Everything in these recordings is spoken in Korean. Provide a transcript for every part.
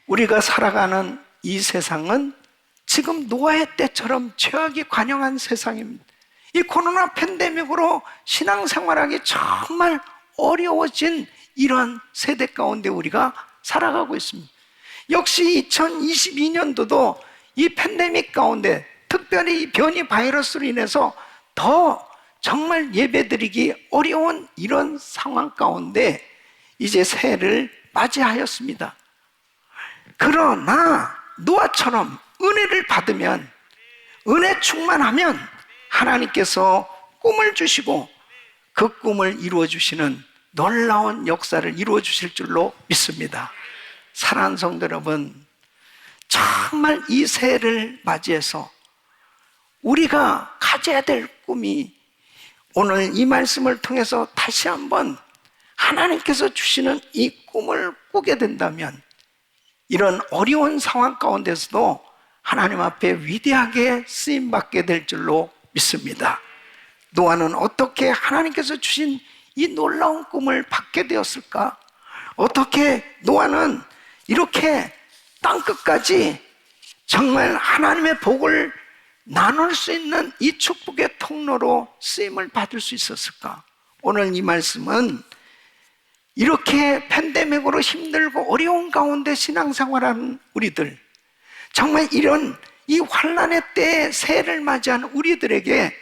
우리가 살아가는 이 세상은 지금 노아의 때처럼 죄악이 관영한 세상입니다. 이 코로나 팬데믹으로 신앙생활하기 정말 어려워진 이러한 세대 가운데 우리가 살아가고 있습니다. 역시 2022년도도 이 팬데믹 가운데, 특별히 이 변이 바이러스로 인해서 더 정말 예배드리기 어려운 이런 상황 가운데 이제 새해를 맞이하였습니다. 그러나 노아처럼 은혜를 받으면, 은혜 충만하면 하나님께서 꿈을 주시고 그 꿈을 이루어 주시는 놀라운 역사를 이루어 주실 줄로 믿습니다. 사랑하는 성도 여러분, 정말 이 새해를 맞이해서 우리가 가져야 될 꿈이, 오늘 이 말씀을 통해서 다시 한번 하나님께서 주시는 이 꿈을 꾸게 된다면 이런 어려운 상황 가운데서도 하나님 앞에 위대하게 쓰임받게 될 줄로 믿습니다. 노아는 어떻게 하나님께서 주신 이 놀라운 꿈을 받게 되었을까? 어떻게 노아는 이렇게 땅끝까지 정말 하나님의 복을 나눌 수 있는 이 축복의 통로로 쓰임을 받을 수 있었을까? 오늘 이 말씀은 이렇게 팬데믹으로 힘들고 어려운 가운데 신앙생활하는 우리들, 정말 이런 이 환난의 때에 새해를 맞이하는 우리들에게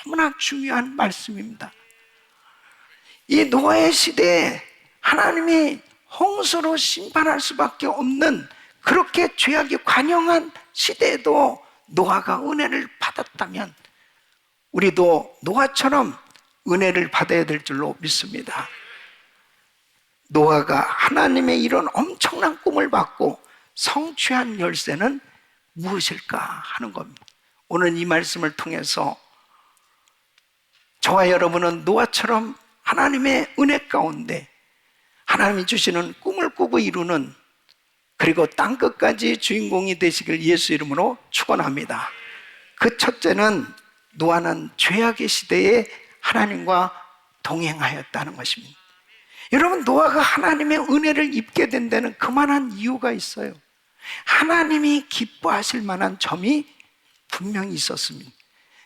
너무나 중요한 말씀입니다. 이 노아의 시대에 하나님이 홍수로 심판할 수밖에 없는 그렇게 죄악이 관영한 시대에도 노아가 은혜를 받았다면 우리도 노아처럼 은혜를 받아야 될 줄로 믿습니다. 노아가 하나님의 이런 엄청난 꿈을 받고 성취한 열쇠는 무엇일까 하는 겁니다. 오늘 이 말씀을 통해서 저와 여러분은 노아처럼 하나님의 은혜 가운데 하나님이 주시는 꿈을 꾸고 이루는, 그리고 땅끝까지 주인공이 되시길 예수 이름으로 축원합니다. 그 첫째는 노아는 죄악의 시대에 하나님과 동행하였다는 것입니다. 여러분, 노아가 하나님의 은혜를 입게 된 데는 그만한 이유가 있어요. 하나님이 기뻐하실 만한 점이 분명히 있었습니다.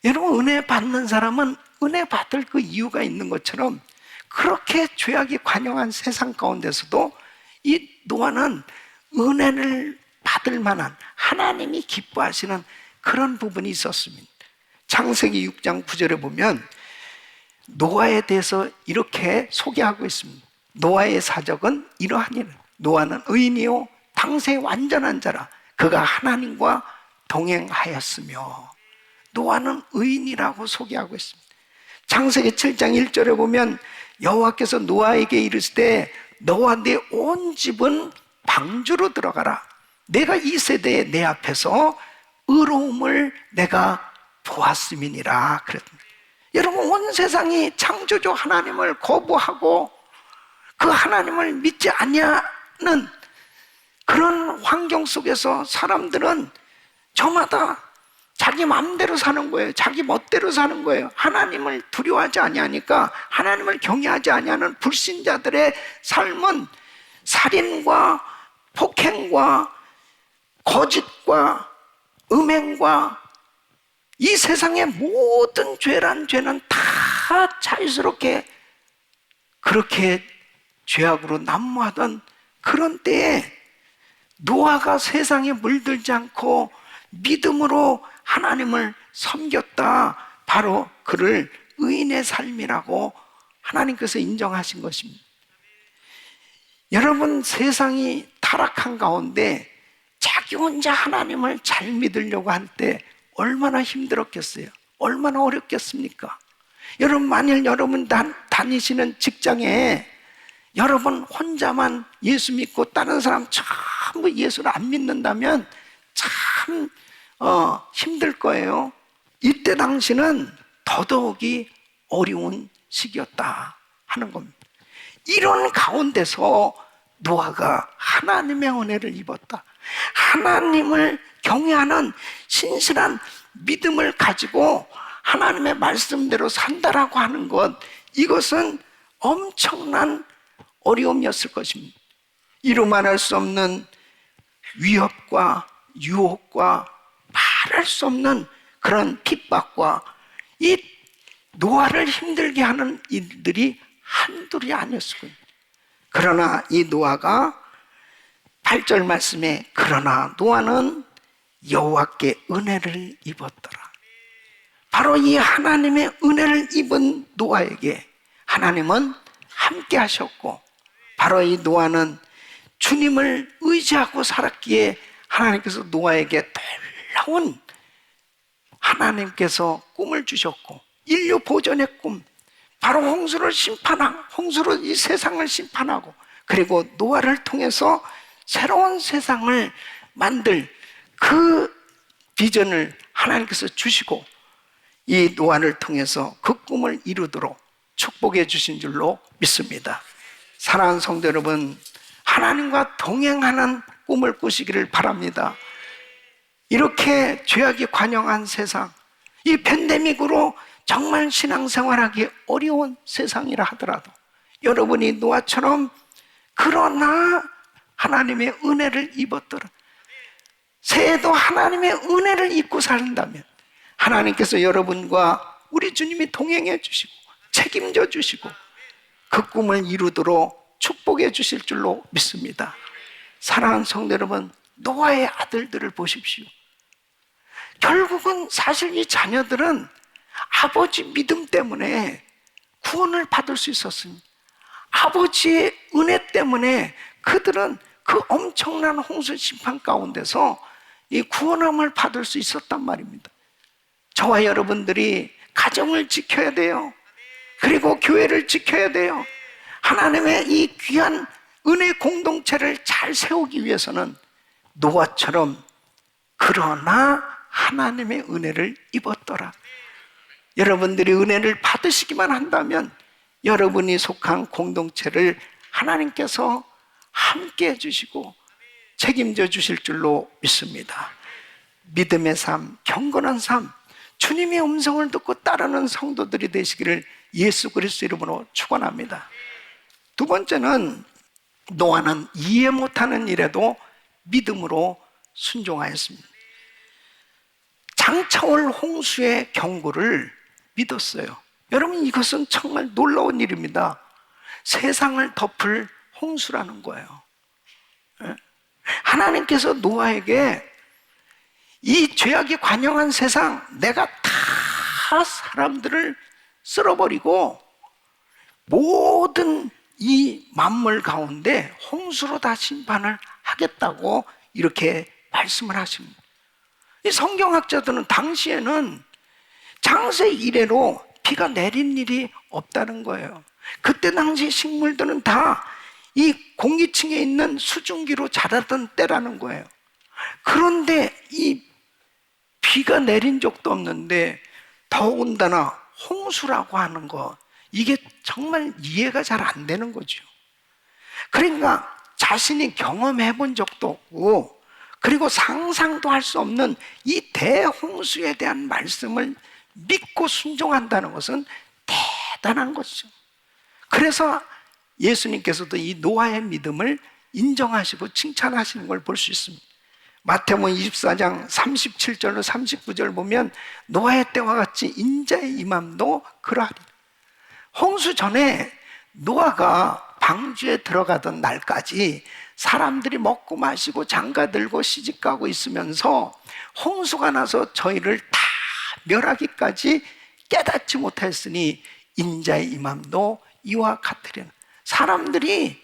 여러분, 은혜 받는 사람은 은혜 받을 그 이유가 있는 것처럼 그렇게 죄악이 관영한 세상 가운데서도 이 노아는 은혜를 받을 만한, 하나님이 기뻐하시는 그런 부분이 있었습니다. 창세기 6장 9절에 보면 노아에 대해서 이렇게 소개하고 있습니다. 노아의 사적은 이러하니라. 노아는 의인이요 당세의 완전한 자라. 그가 하나님과 동행하였으며. 노아는 의인이라고 소개하고 있습니다. 창세기 7장 1절에 보면 여호와께서 노아에게 이르시되 너와 네 온 집은 방주로 들어가라. 내가 이 세대에 내 앞에서 의로움을 내가 보았음이니라 그랬습니다. 여러분, 온 세상이 창조주 하나님을 거부하고 그 하나님을 믿지 아니하는 그런 환경 속에서 사람들은 저마다 자기 마음대로 사는 거예요. 자기 멋대로 사는 거예요. 하나님을 두려워하지 아니하니까, 하나님을 경외하지 아니하는 불신자들의 삶은 살인과 폭행과 거짓과 음행과 이 세상의 모든 죄란 죄는 다 자유스럽게 그렇게 죄악으로 난무하던 그런 때에 노아가 세상에 물들지 않고 믿음으로 하나님을 섬겼다. 바로 그를 의인의 삶이라고 하나님께서 인정하신 것입니다. 여러분, 세상이 타락한 가운데 자기 혼자 하나님을 잘 믿으려고 할 때 얼마나 힘들었겠어요? 얼마나 어렵겠습니까? 여러분, 만일 여러분 다니시는 직장에 여러분 혼자만 예수 믿고 다른 사람 전부 예수를 안 믿는다면 참 힘들 거예요. 이때 당시는 더더욱이 어려운 시기였다 하는 겁니다. 이런 가운데서 노아가 하나님의 은혜를 입었다. 하나님을 경외하는 신실한 믿음을 가지고 하나님의 말씀대로 산다라고 하는 것, 이것은 엄청난 어려움이었을 것입니다. 이루 말할 수 없는 위협과 유혹과 말할 수 없는 그런 핍박과 이 노아를 힘들게 하는 일들이 한둘이 아니었을 거예요. 그러나 이 노아가 8절 말씀에 그러나 노아는 여호와께 은혜를 입었더라. 바로 이 하나님의 은혜를 입은 노아에게 하나님은 함께 하셨고, 바로 이 노아는 주님을 의지하고 살았기에 하나님께서 노아에게 놀라운 하나님께서 꿈을 주셨고, 인류 보존의 꿈, 바로 홍수로 이 세상을 심판하고, 그리고 노아를 통해서 새로운 세상을 만들 그 비전을 하나님께서 주시고, 이 노아를 통해서 그 꿈을 이루도록 축복해 주신 줄로 믿습니다. 사랑하는 성도 여러분, 하나님과 동행하는 꿈을 꾸시기를 바랍니다. 이렇게 죄악이 관영한 세상, 이 팬데믹으로 정말 신앙생활하기 어려운 세상이라 하더라도 여러분이 노아처럼 그러나 하나님의 은혜를 입었더라, 새해도 하나님의 은혜를 입고 산다면 하나님께서 여러분과 우리 주님이 동행해 주시고 책임져 주시고 그 꿈을 이루도록 축복해 주실 줄로 믿습니다. 사랑하는 성도 여러분, 노아의 아들들을 보십시오. 결국은 사실 이 자녀들은 아버지 믿음 때문에 구원을 받을 수 있었습니다. 아버지의 은혜 때문에 그들은 그 엄청난 홍수 심판 가운데서 이 구원함을 받을 수 있었단 말입니다. 저와 여러분들이 가정을 지켜야 돼요. 그리고 교회를 지켜야 돼요. 하나님의 이 귀한 은혜 공동체를 잘 세우기 위해서는 노아처럼 그러나 하나님의 은혜를 입었더라. 여러분들이 은혜를 받으시기만 한다면 여러분이 속한 공동체를 하나님께서 함께 해주시고 책임져 주실 줄로 믿습니다. 믿음의 삶, 경건한 삶, 주님의 음성을 듣고 따르는 성도들이 되시기를 예수 그리스도 이름으로 축원합니다. 두 번째는 노아는 이해 못하는 일에도 믿음으로 순종하였습니다. 장차올 홍수의 경고를 믿었어요. 여러분, 이것은 정말 놀라운 일입니다. 세상을 덮을 홍수라는 거예요. 하나님께서 노아에게 이 죄악이 관영한 세상, 내가 다 사람들을 쓸어버리고 모든 이 만물 가운데 홍수로 다 심판을 하겠다고 이렇게 말씀을 하십니다. 이 성경학자들은 당시에는 장세 이래로 비가 내린 일이 없다는 거예요. 그때 당시 식물들은 다 이 공기층에 있는 수증기로 자라던 때라는 거예요. 그런데 이 비가 내린 적도 없는데 더군다나 홍수라고 하는 거, 이게 정말 이해가 잘 안 되는 거죠. 그러니까 자신이 경험해 본 적도 없고 그리고 상상도 할 수 없는 이 대홍수에 대한 말씀을 믿고 순종한다는 것은 대단한 것이죠. 그래서 예수님께서도 이 노아의 믿음을 인정하시고 칭찬하시는 걸 볼 수 있습니다. 마태복음 24장 37절로 39절 보면 노아의 때와 같이 인자의 임함도 그러하리. 홍수 전에 노아가 방주에 들어가던 날까지 사람들이 먹고 마시고 장가 들고 시집가고 있으면서 홍수가 나서 저희를 다 멸하기까지 깨닫지 못했으니 인자의 임함도 이와 같으려나. 사람들이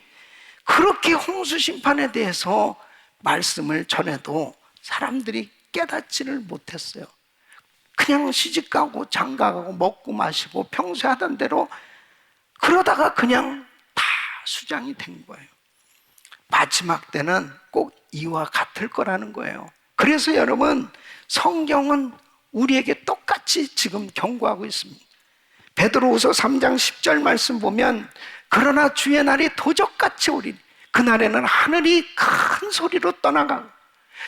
그렇게 홍수 심판에 대해서 말씀을 전해도 사람들이 깨닫지를 못했어요. 그냥 시집가고 장가가고 먹고 마시고 평소에 하던 대로 그러다가 그냥 다 수장이 된 거예요. 마지막 때는 꼭 이와 같을 거라는 거예요. 그래서 여러분, 성경은 우리에게 똑같이 지금 경고하고 있습니다. 베드로후서 3장 10절 말씀 보면 그러나 주의 날이 도적같이 오리니 그날에는 하늘이 큰 소리로 떠나가고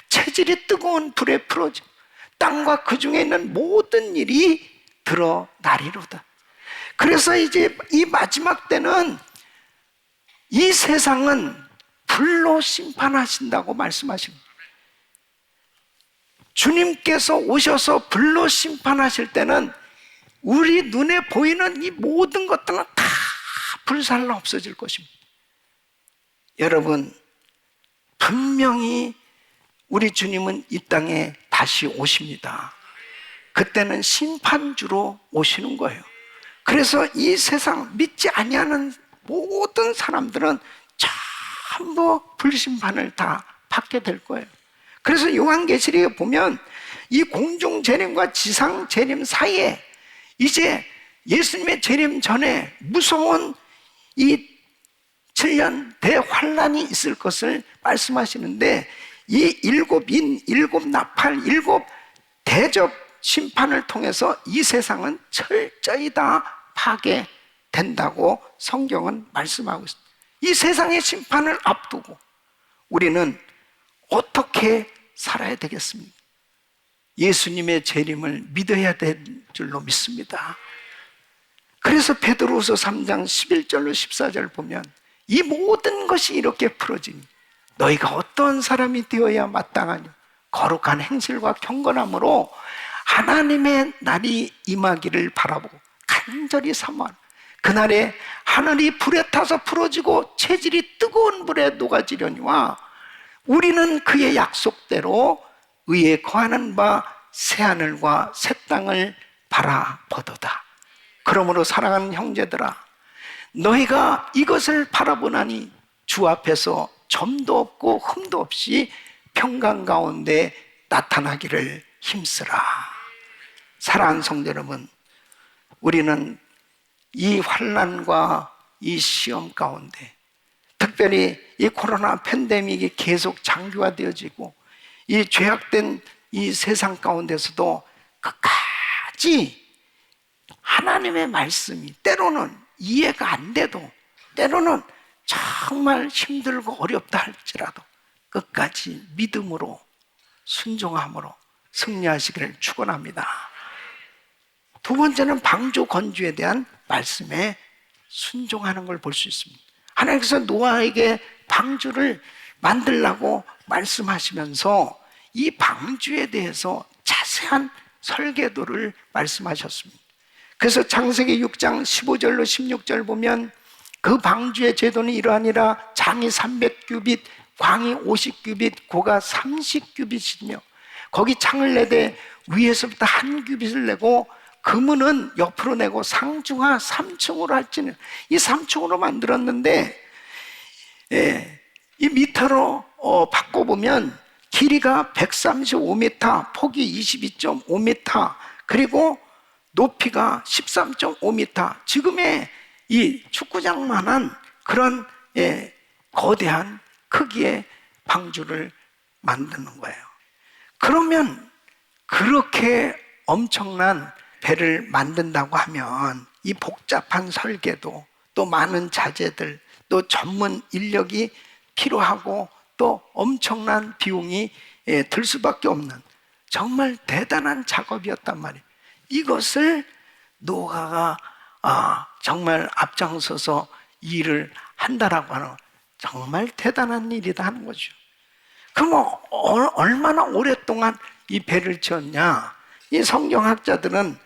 체질이 뜨거운 불에 풀어지고 땅과 그 중에 있는 모든 일이 드러나리로다. 그래서 이제 이 마지막 때는 이 세상은 불로 심판하신다고 말씀하십니다. 주님께서 오셔서 불로 심판하실 때는 우리 눈에 보이는 이 모든 것들은 다 불살라 없어질 것입니다. 여러분, 분명히 우리 주님은 이 땅에 다시 오십니다. 그때는 심판주로 오시는 거예요. 그래서 이 세상 믿지 아니하는 모든 사람들은 전부 불심판을 다 받게 될 거예요. 그래서 요한계시록에 보면 이 공중 재림과 지상 재림 사이에 이제 예수님의 재림 전에 무서운 이 7년 대환란이 있을 것을 말씀하시는데, 이 일곱 인, 일곱 나팔, 일곱 대접 심판을 통해서 이 세상은 철저히 다 파괴된다고 성경은 말씀하고 있습니다. 이 세상의 심판을 앞두고 우리는 어떻게 살아야 되겠습니까? 예수님의 재림을 믿어야 될 줄로 믿습니다. 그래서 베드로후서 3장 11절로 14절 보면 이 모든 것이 이렇게 풀어지니 너희가 어떤 사람이 되어야 마땅하냐? 거룩한 행실과 경건함으로 하나님의 날이 임하기를 바라보고 간절히 사모하는 그날에 하늘이 불에 타서 풀어지고 체질이 뜨거운 불에 녹아지려니와 우리는 그의 약속대로 의에 거하는 바 새하늘과 새 땅을 바라보도다. 그러므로 사랑하는 형제들아, 너희가 이것을 바라보나니 주 앞에서 점도 없고 흠도 없이 평강 가운데 나타나기를 힘쓰라. 사랑하는 성도 여러분, 우리는 이 환난과 이 시험 가운데, 특별히 이 코로나 팬데믹이 계속 장기화되어지고 이 죄악된 이 세상 가운데서도 끝까지 하나님의 말씀이 때로는 이해가 안 돼도, 때로는 정말 힘들고 어렵다 할지라도 끝까지 믿음으로 순종함으로 승리하시기를 축원합니다. 두 번째는 방주 건주에 대한 말씀에 순종하는 걸 볼 수 있습니다. 하나님께서 노아에게 방주를 만들라고 말씀하시면서 이 방주에 대해서 자세한 설계도를 말씀하셨습니다. 그래서 창세기 6장 15절로 16절 보면 그 방주의 제도는 이러하니라. 장이 300규빗, 광이 50규빗, 고가 30규빗이며 거기 창을 내되 위에서부터 한 규빗을 내고 그문은 옆으로 내고 상중하 3층으로 할지는, 이 3층으로 만들었는데 이 미터로 바꿔보면 길이가 135m, 폭이 22.5m, 그리고 높이가 13.5m, 지금의 이 축구장만한 그런 거대한 크기의 방주를 만드는 거예요. 그러면 그렇게 엄청난 배를 만든다고 하면 이 복잡한 설계도, 또 많은 자재들, 또 전문 인력이 필요하고 또 엄청난 비용이 들 수밖에 없는 정말 대단한 작업이었단 말이에요. 이것을 노아가 정말 앞장서서 일을 한다라고 하는, 정말 대단한 일이다 하는 거죠. 그럼 얼마나 오랫동안 이 배를 지었냐? 이 성경학자들은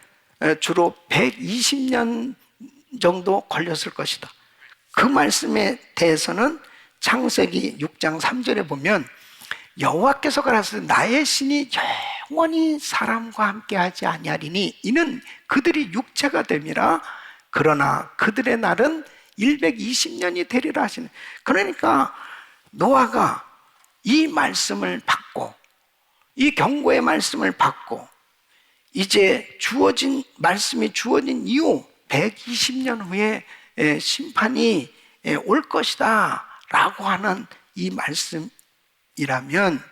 주로 120년 정도 걸렸을 것이다. 그 말씀에 대해서는 창세기 6장 3절에 보면 여호와께서 가라사대 나의 신이 영원히 사람과 함께 하지 아니하리니 이는 그들이 육체가 됨이라. 그러나 그들의 날은 120년이 되리라 하시네. 그러니까 노아가 이 말씀을 받고, 이 경고의 말씀을 받고 이제 말씀이 주어진 이후 120년 후에 심판이 올 것이다 라고 하는 이 말씀이라면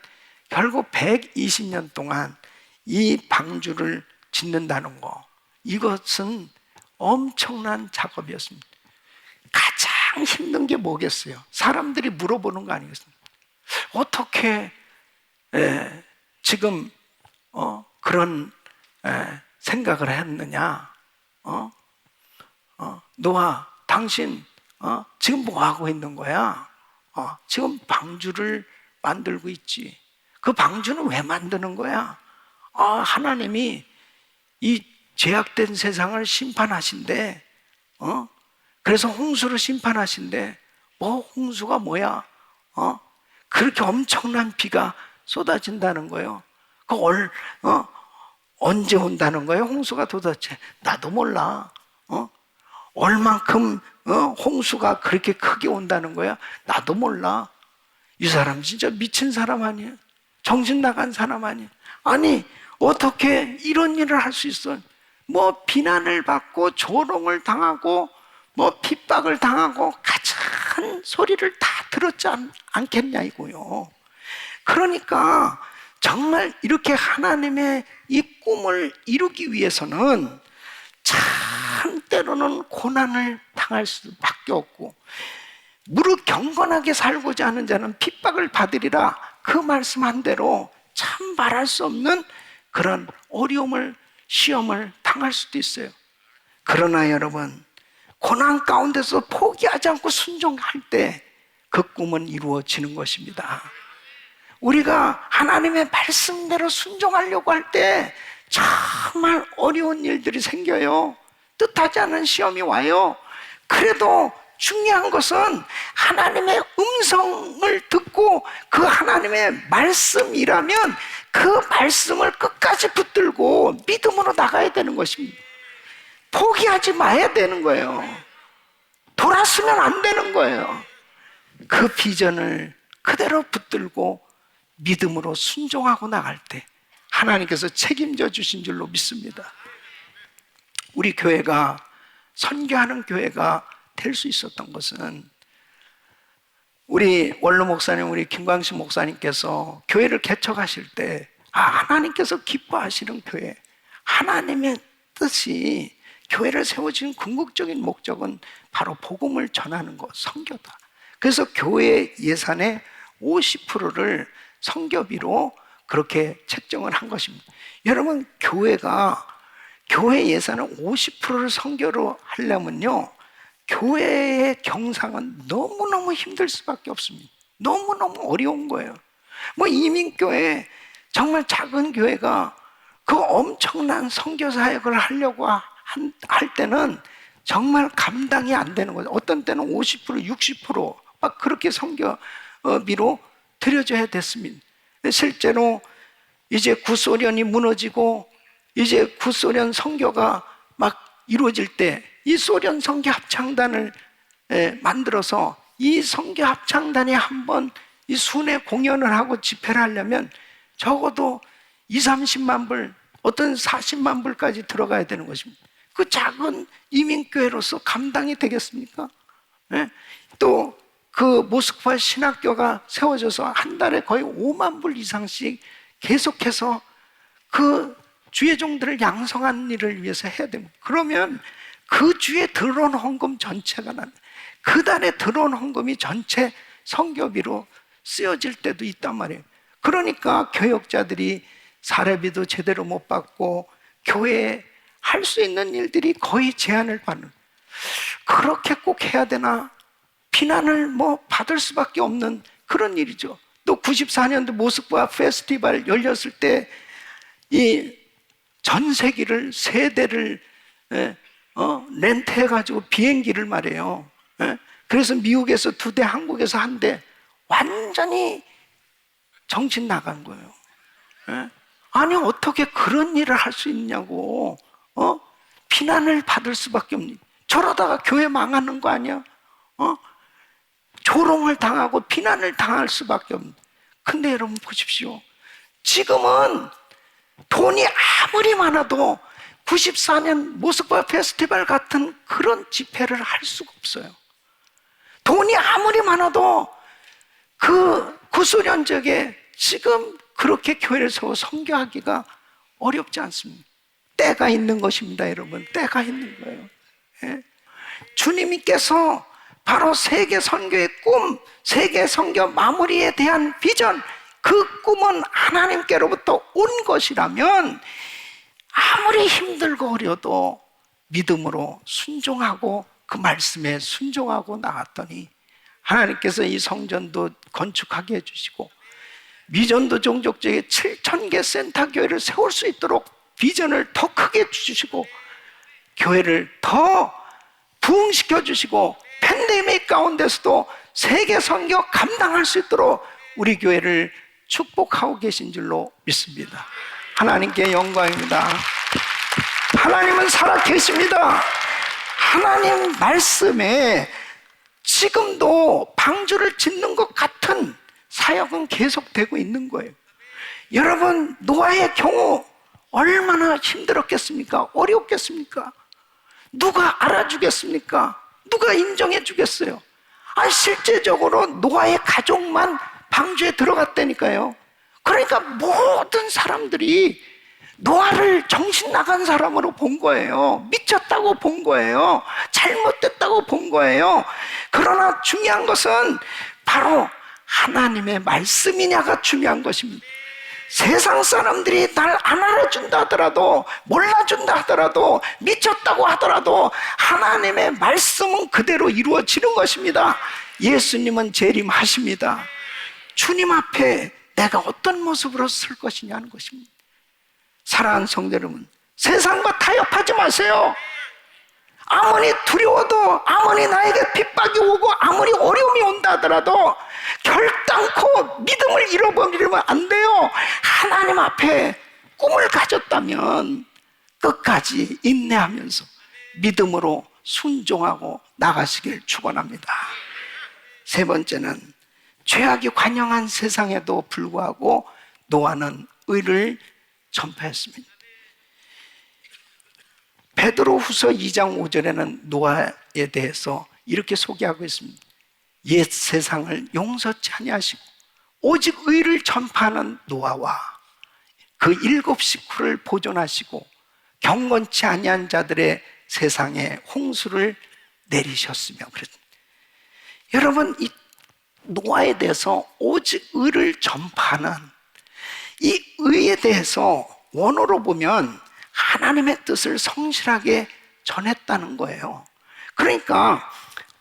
결국 120년 동안 이 방주를 짓는다는 거, 이것은 엄청난 작업이었습니다. 가장 힘든 게 뭐겠어요? 사람들이 물어보는 거 아니겠습니까? 어떻게 지금 그런 생각을 했느냐? 노아, 당신 지금 뭐 하고 있는 거야? 지금 방주를 만들고 있지. 그 방주는 왜 만드는 거야? 하나님이 이 죄악된 세상을 심판하신대. 그래서 홍수로 심판하신대. 뭐 홍수가 뭐야? 그렇게 엄청난 비가 쏟아진다는 거예요. 언제 온다는 거예요? 홍수가 도대체 나도 몰라. 얼만큼 홍수가 그렇게 크게 온다는 거야? 나도 몰라. 이 사람 진짜 미친 사람 아니야? 정신 나간 사람 아니야? 아니 어떻게 이런 일을 할 수 있어? 뭐 비난을 받고 조롱을 당하고 뭐 핍박을 당하고 가장 소리를 다 들었지 않겠냐 이거요. 그러니까 정말 이렇게 하나님의 이 꿈을 이루기 위해서는 참 때로는 고난을 당할 수밖에 없고, 무릇 경건하게 살고자 하는 자는 핍박을 받으리라, 그 말씀한 대로 참 말할 수 없는 그런 어려움을, 시험을 당할 수도 있어요. 그러나 여러분, 고난 가운데서 포기하지 않고 순종할 때 그 꿈은 이루어지는 것입니다. 우리가 하나님의 말씀대로 순종하려고 할 때 정말 어려운 일들이 생겨요. 뜻하지 않은 시험이 와요. 그래도 중요한 것은 하나님의 음성을 듣고 그 하나님의 말씀이라면 그 말씀을 끝까지 붙들고 믿음으로 나가야 되는 것입니다. 포기하지 마야 되는 거예요. 돌아서면 안 되는 거예요. 그 비전을 그대로 붙들고 믿음으로 순종하고 나갈 때 하나님께서 책임져 주신 줄로 믿습니다. 우리 교회가 선교하는 교회가 될 수 있었던 것은 우리 원로 목사님, 우리 김광식 목사님께서 교회를 개척하실 때 하나님께서 기뻐하시는 교회, 하나님의 뜻이 교회를 세워진 궁극적인 목적은 바로 복음을 전하는 것, 선교다. 그래서 교회 예산의 50%를 선교비로 그렇게 책정을 한 것입니다. 여러분, 교회 예산을 50%를 선교로 하려면요, 교회의 경상은 너무너무 힘들 수밖에 없습니다. 너무너무 어려운 거예요. 뭐 이민교회, 정말 작은 교회가 그 엄청난 선교 사역을 하려고 할 때는 정말 감당이 안 되는 거죠. 어떤 때는 50%, 60% 그렇게 선교비로 들여져야 됐습니다. 실제로 이제 구소련이 무너지고 이제 구소련 선교가 막 이루어질 때 이 소련 선교 합창단을 만들어서 이 선교 합창단이 한번 이 순회 공연을 하고 집회를 하려면 적어도 2, 30만 불, 어떤 40만 불까지 들어가야 되는 것입니다. 그 작은 이민교회로서 감당이 되겠습니까? 또 그 모스크바 신학교가 세워져서 한 달에 거의 5만 불 이상씩 계속해서 그 주의 종들을 양성하는 일을 위해서 해야 됩니다. 그러면 그 주에 들어온 헌금 전체가 그 달에 들어온 헌금이 전체 선교비로 쓰여질 때도 있단 말이에요. 그러니까 교역자들이 사례비도 제대로 못 받고 교회에 할 수 있는 일들이 거의 제한을 받는, 그렇게 꼭 해야 되나? 비난을 받을 수밖에 없는 그런 일이죠. 또 94년도 모스크바 페스티벌 열렸을 때 이 전세기를 3대를 렌트해가지고 비행기를 말해요. 그래서 미국에서 2대, 한국에서 1대, 완전히 정신 나간 거예요. 아니 어떻게 그런 일을 할 수 있냐고. 비난을 받을 수밖에 없니. 저러다가 교회 망하는 거 아니야? 조롱을 당하고 비난을 당할 수밖에 없니. 근데 여러분 보십시오. 지금은 돈이 아무리 많아도 94년 모스크바 페스티벌 같은 그런 집회를 할 수가 없어요. 돈이 아무리 많아도 그 구소련적에 지금 그렇게 교회를 세워 선교하기가 어렵지 않습니다. 때가 있는 것입니다, 여러분. 때가 있는 거예요. 예? 주님께서 바로 세계 선교의 꿈, 세계 선교 마무리에 대한 비전, 그 꿈은 하나님께로부터 온 것이라면 아무리 힘들고 어려도 믿음으로 순종하고 그 말씀에 순종하고 나갔더니 하나님께서 이 성전도 건축하게 해주시고 미전도 종족 지역에 7,000개 센터 교회를 세울 수 있도록 비전을 더 크게 주시고 교회를 더 부흥시켜 주시고 팬데믹 가운데서도 세계 선교 감당할 수 있도록 우리 교회를 축복하고 계신 줄로 믿습니다. 하나님께 영광입니다. 하나님은 살아 계십니다. 하나님 말씀에 지금도 방주를 짓는 것 같은 사역은 계속되고 있는 거예요. 여러분, 노아의 경우 얼마나 힘들었겠습니까? 어려웠겠습니까? 누가 알아주겠습니까? 누가 인정해 주겠어요? 실제적으로 노아의 가족만 방주에 들어갔다니까요. 그러니까 모든 사람들이 노아를 정신 나간 사람으로 본 거예요. 미쳤다고 본 거예요. 잘못됐다고 본 거예요. 그러나 중요한 것은 바로 하나님의 말씀이냐가 중요한 것입니다. 세상 사람들이 날 안 알아준다 하더라도, 몰라준다 하더라도, 미쳤다고 하더라도 하나님의 말씀은 그대로 이루어지는 것입니다. 예수님은 재림하십니다. 주님 앞에 내가 어떤 모습으로 설 것이냐는 것입니다. 사랑하는 성도 여러분, 세상과 타협하지 마세요. 아무리 두려워도, 아무리 나에게 핍박이 오고 아무리 어려움이 온다 하더라도 결단코 믿음을 잃어버리면 안 돼요. 하나님 앞에 꿈을 가졌다면 끝까지 인내하면서 믿음으로 순종하고 나가시길 축원합니다. 세 번째는 죄악이 관영한 세상에도 불구하고 노아는 의를 전파했습니다. 베드로후서 2장 5절에는 노아에 대해서 이렇게 소개하고 있습니다. 옛 세상을 용서치 아니하시고 오직 의를 전파하는 노아와 그 7 식구를 보존하시고 경건치 아니한 자들의 세상에 홍수를 내리셨으며 그랬습니다. 여러분, 이 노아에 대해서 오직 의를 전파하는 이 의에 대해서 원어로 보면 하나님의 뜻을 성실하게 전했다는 거예요. 그러니까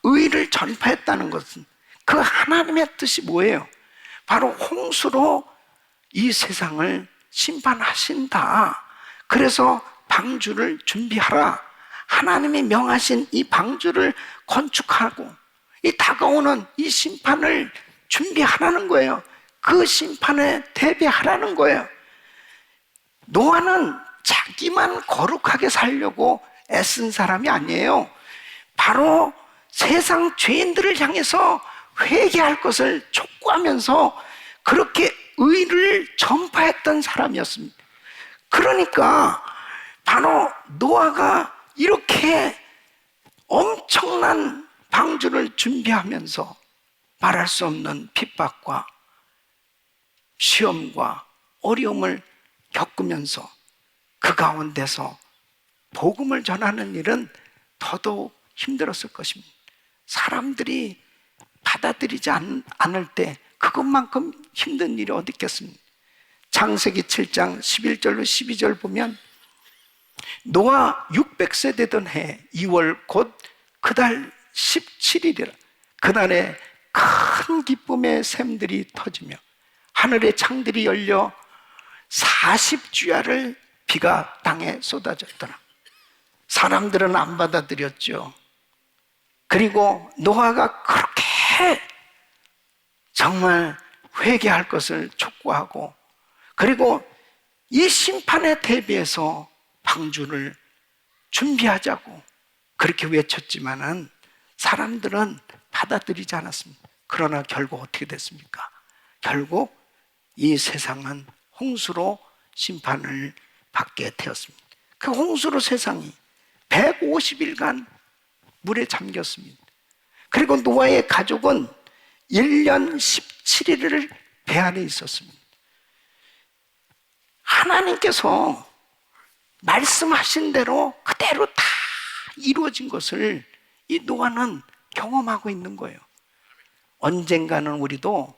의를 전파했다는 것은 그 하나님의 뜻이 뭐예요? 바로 홍수로 이 세상을 심판하신다. 그래서 방주를 준비하라. 하나님이 명하신 이 방주를 건축하고 이 다가오는 이 심판을 준비하라는 거예요. 그 심판에 대비하라는 거예요. 노아는 자기만 거룩하게 살려고 애쓴 사람이 아니에요. 바로 세상 죄인들을 향해서 회개할 것을 촉구하면서 그렇게 의를 전파했던 사람이었습니다. 그러니까 바로 노아가 이렇게 엄청난 방주를 준비하면서 말할 수 없는 핍박과 시험과 어려움을 겪으면서 그 가운데서 복음을 전하는 일은 더더욱 힘들었을 것입니다. 사람들이 받아들이지 않을 때 그것만큼 힘든 일이 어디 있겠습니까? 창세기 7장 11절로 12절 보면 노아 600세 되던 해 2월 곧 그달 17일이라 그날에 큰 기쁨의 샘들이 터지며 하늘의 창들이 열려 40주야를 비가 땅에 쏟아졌더라. 사람들은 안 받아들였죠. 그리고 노아가 그렇게 정말 회개할 것을 촉구하고 그리고 이 심판에 대비해서 방주를 준비하자고 그렇게 외쳤지만은 사람들은 받아들이지 않았습니다. 그러나 결국 어떻게 됐습니까? 결국 이 세상은 홍수로 심판을 받게 되었습니다. 그 홍수로 세상이 150일간 물에 잠겼습니다. 그리고 노아의 가족은 1년 17일을 배 안에 있었습니다. 하나님께서 말씀하신 대로 그대로 다 이루어진 것을 이 노아는 경험하고 있는 거예요. 언젠가는 우리도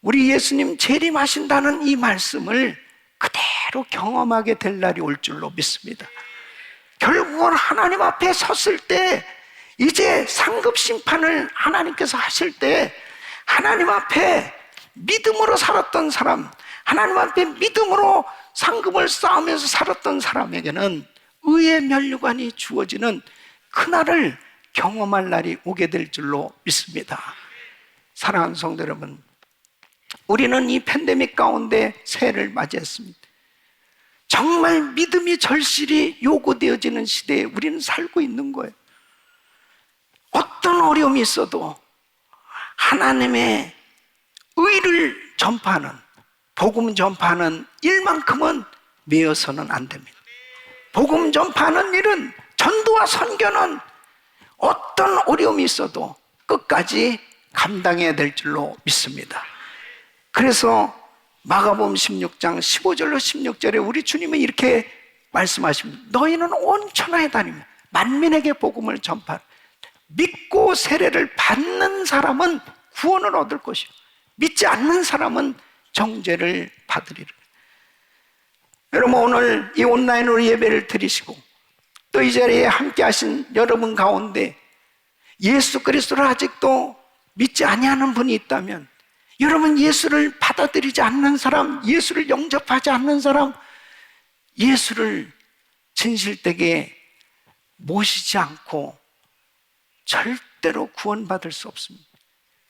우리 예수님 재림하신다는 이 말씀을 그대로 경험하게 될 날이 올 줄로 믿습니다. 결국은 하나님 앞에 섰을 때 이제 상급 심판을 하나님께서 하실 때 하나님 앞에 믿음으로 살았던 사람, 하나님 앞에 믿음으로 상급을 쌓으면서 살았던 사람에게는 의의 면류관이 주어지는 그날을 경험할 날이 오게 될 줄로 믿습니다. 사랑하는 성도 여러분, 우리는 이 팬데믹 가운데 새해를 맞이했습니다. 정말 믿음이 절실히 요구되어지는 시대에 우리는 살고 있는 거예요. 어떤 어려움이 있어도 하나님의 의를 전파하는, 복음 전파하는 일만큼은 매여서는 안 됩니다. 복음 전파하는 일은, 전도와 선교는 어떤 어려움이 있어도 끝까지 감당해야 될 줄로 믿습니다. 그래서 마가복음 16장 15절로 16절에 우리 주님은 이렇게 말씀하십니다. 너희는 온 천하에 다니며 만민에게 복음을 전파하라. 믿고 세례를 받는 사람은 구원을 얻을 것이요 믿지 않는 사람은 정죄를 받으리라. 여러분, 오늘 이 온라인으로 예배를 드리시고 또 이 자리에 함께 하신 여러분 가운데 예수 그리스도를 아직도 믿지 아니하는 분이 있다면, 여러분 예수를 받아들이지 않는 사람, 예수를 영접하지 않는 사람, 예수를 진실되게 모시지 않고 절대로 구원받을 수 없습니다.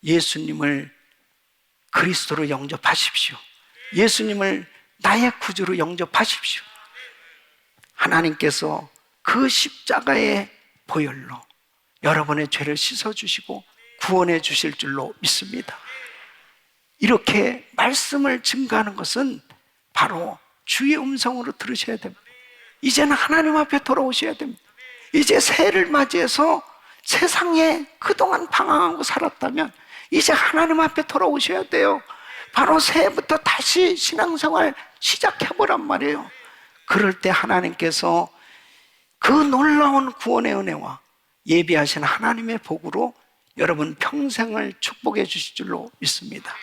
예수님을 그리스도로 영접하십시오. 예수님을 나의 구주로 영접하십시오. 하나님께서 그 십자가의 보혈로 여러분의 죄를 씻어주시고 구원해 주실 줄로 믿습니다. 이렇게 말씀을 증거하는 것은 바로 주의 음성으로 들으셔야 됩니다. 이제는 하나님 앞에 돌아오셔야 됩니다. 이제 새해를 맞이해서 세상에 그동안 방황하고 살았다면 이제 하나님 앞에 돌아오셔야 돼요. 바로 새해부터 다시 신앙생활 시작해보란 말이에요. 그럴 때 하나님께서 그 놀라운 구원의 은혜와 예비하신 하나님의 복으로 여러분 평생을 축복해 주실 줄로 믿습니다.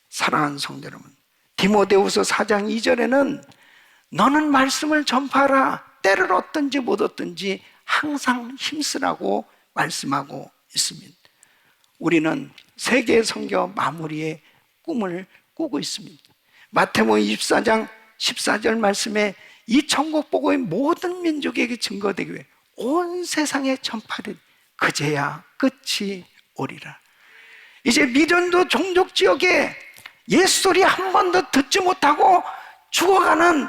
사랑하는 성도 여러분, 디모데후서 4장 2절에는 너는 말씀을 전파하라. 때를 얻든지 못 얻든지 항상 힘쓰라고 말씀하고 있습니다. 우리는 세계 선교 마무리의 꿈을 꾸고 있습니다. 마태복음 24장 14절 말씀에 이 천국 복음이 모든 민족에게 증거되기 위해 온 세상에 전파된 그제야 끝이 오리라. 이제 미전도 종족 지역에 예수 소리 한 번도 듣지 못하고 죽어가는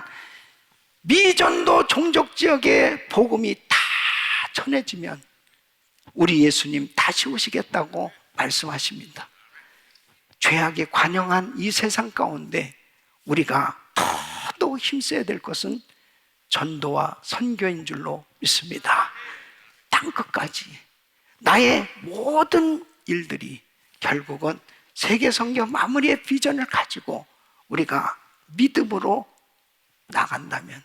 미전도 종족 지역에 복음이 다 전해지면 우리 예수님 다시 오시겠다고 말씀하십니다. 죄악에 관영한 이 세상 가운데 우리가 더더욱 힘써야 될 것은 전도와 선교인 줄로 믿습니다. 땅끝까지 나의 모든 일들이 결국은 세계 선교 마무리의 비전을 가지고 우리가 믿음으로 나간다면,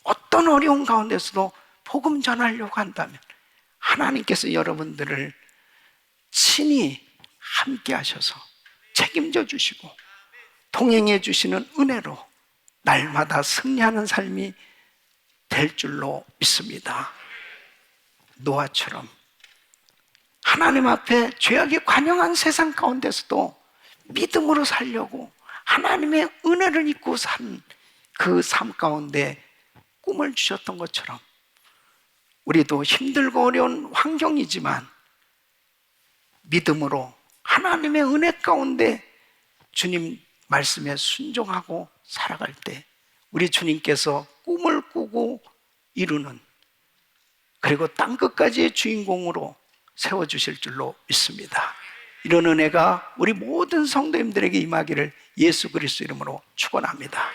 어떤 어려운 가운데서도 복음 전하려고 한다면 하나님께서 여러분들을 친히 함께 하셔서 책임져 주시고 동행해 주시는 은혜로 날마다 승리하는 삶이 될 줄로 믿습니다. 노아처럼 하나님 앞에 죄악이 관영한 세상 가운데서도 믿음으로 살려고 하나님의 은혜를 입고 산 그 삶 가운데 꿈을 주셨던 것처럼 우리도 힘들고 어려운 환경이지만 믿음으로 하나님의 은혜 가운데 주님 말씀에 순종하고 살아갈 때 우리 주님께서 꿈을 꾸고 이루는, 그리고 땅끝까지의 주인공으로 세워주실 줄로 믿습니다. 이런 은혜가 우리 모든 성도님들에게 임하기를 예수 그리스도 이름으로 축원합니다.